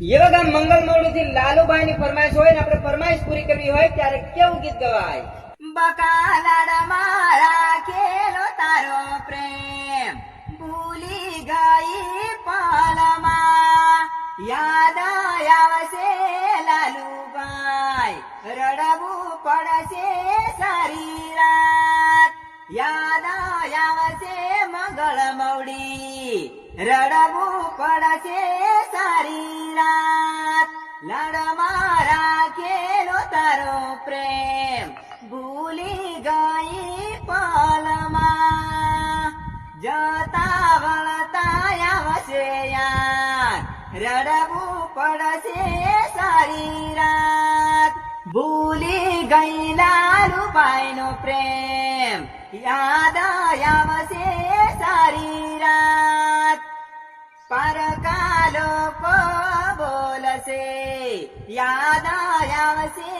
એ વગર મંગલ મોડું થી લાલુભાઈ ની ફરમાઈશ હોય ને આપણે ફરમાઈશ પૂરી કરવી હોય ત્યારે કેવું ગીત ગવાય? બકાલાડ મારા ખેલો તારો પ્રેમ ભૂલી ગઈ પાલમાં યાદ આવશે લાલુભાઈ રડવું પડશે સારી રાત યાદ આવશે મંગળ મવડી રડવું પડશે સારી રાત લાડ મારા ખેલો તારો પ્રેમ ભૂલી ગઈ પાલમાં જતા વળતા આવશે યાર રડવું પડશે સારી રાત ભૂલી ગઈ લાલુભાઈ નો પ્રેમ યાદ આવશે સારી રાત પરકા લોકો બોલશે યાદ આવશે